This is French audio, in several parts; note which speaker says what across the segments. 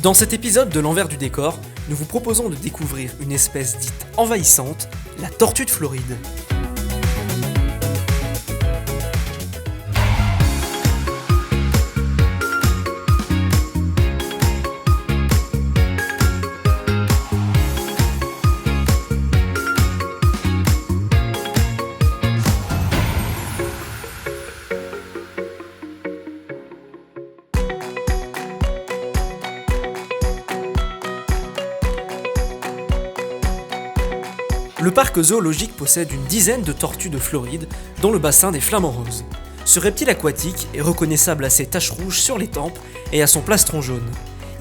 Speaker 1: Dans cet épisode de l'envers du décor, nous vous proposons de découvrir une espèce dite envahissante, la tortue de Floride. Le parc zoologique possède une dizaine de tortues de Floride, dont le bassin des Flamants Roses. Ce reptile aquatique est reconnaissable à ses taches rouges sur les tempes et à son plastron jaune.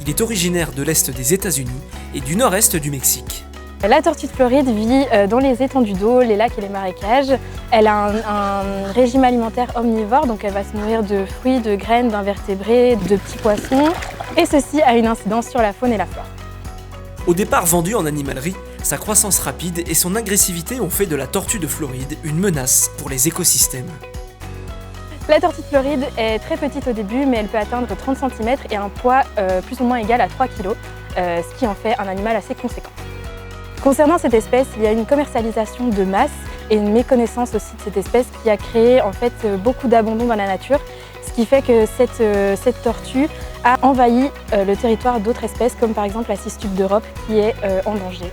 Speaker 1: Il est originaire de l'est des États-Unis et du nord-est du Mexique.
Speaker 2: La tortue de Floride vit dans les étendues d'eau, les lacs et les marécages. Elle a un régime alimentaire omnivore, donc elle va se nourrir de fruits, de graines, d'invertébrés, de petits poissons. Et ceci a une incidence sur la faune et la flore.
Speaker 1: Au départ vendue en animalerie, sa croissance rapide et son agressivité ont fait de la tortue de Floride une menace pour les écosystèmes.
Speaker 2: La tortue de Floride est très petite au début, mais elle peut atteindre 30 cm et un poids plus ou moins égal à 3 kg, ce qui en fait un animal assez conséquent. Concernant cette espèce, il y a une commercialisation de masse et une méconnaissance aussi de cette espèce qui a créé en fait beaucoup d'abandon dans la nature, ce qui fait que cette tortue a envahi le territoire d'autres espèces comme par exemple la cistude d'Europe qui est en danger.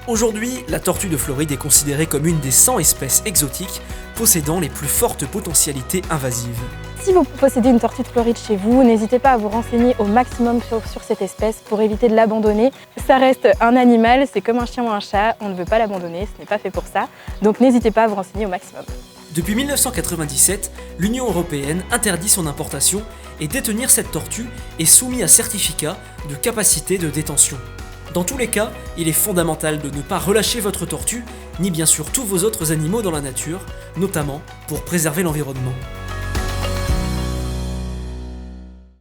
Speaker 1: Aujourd'hui, la tortue de Floride est considérée comme une des 100 espèces exotiques possédant les plus fortes potentialités invasives.
Speaker 2: Si vous possédez une tortue de Floride chez vous, n'hésitez pas à vous renseigner au maximum sur cette espèce pour éviter de l'abandonner. Ça reste un animal, c'est comme un chien ou un chat, on ne veut pas l'abandonner, ce n'est pas fait pour ça. Donc n'hésitez pas à vous renseigner au maximum.
Speaker 1: Depuis 1997, l'Union européenne interdit son importation et détenir cette tortue est soumis à certificat de capacité de détention. Dans tous les cas, il est fondamental de ne pas relâcher votre tortue, ni bien sûr tous vos autres animaux dans la nature, notamment pour préserver l'environnement.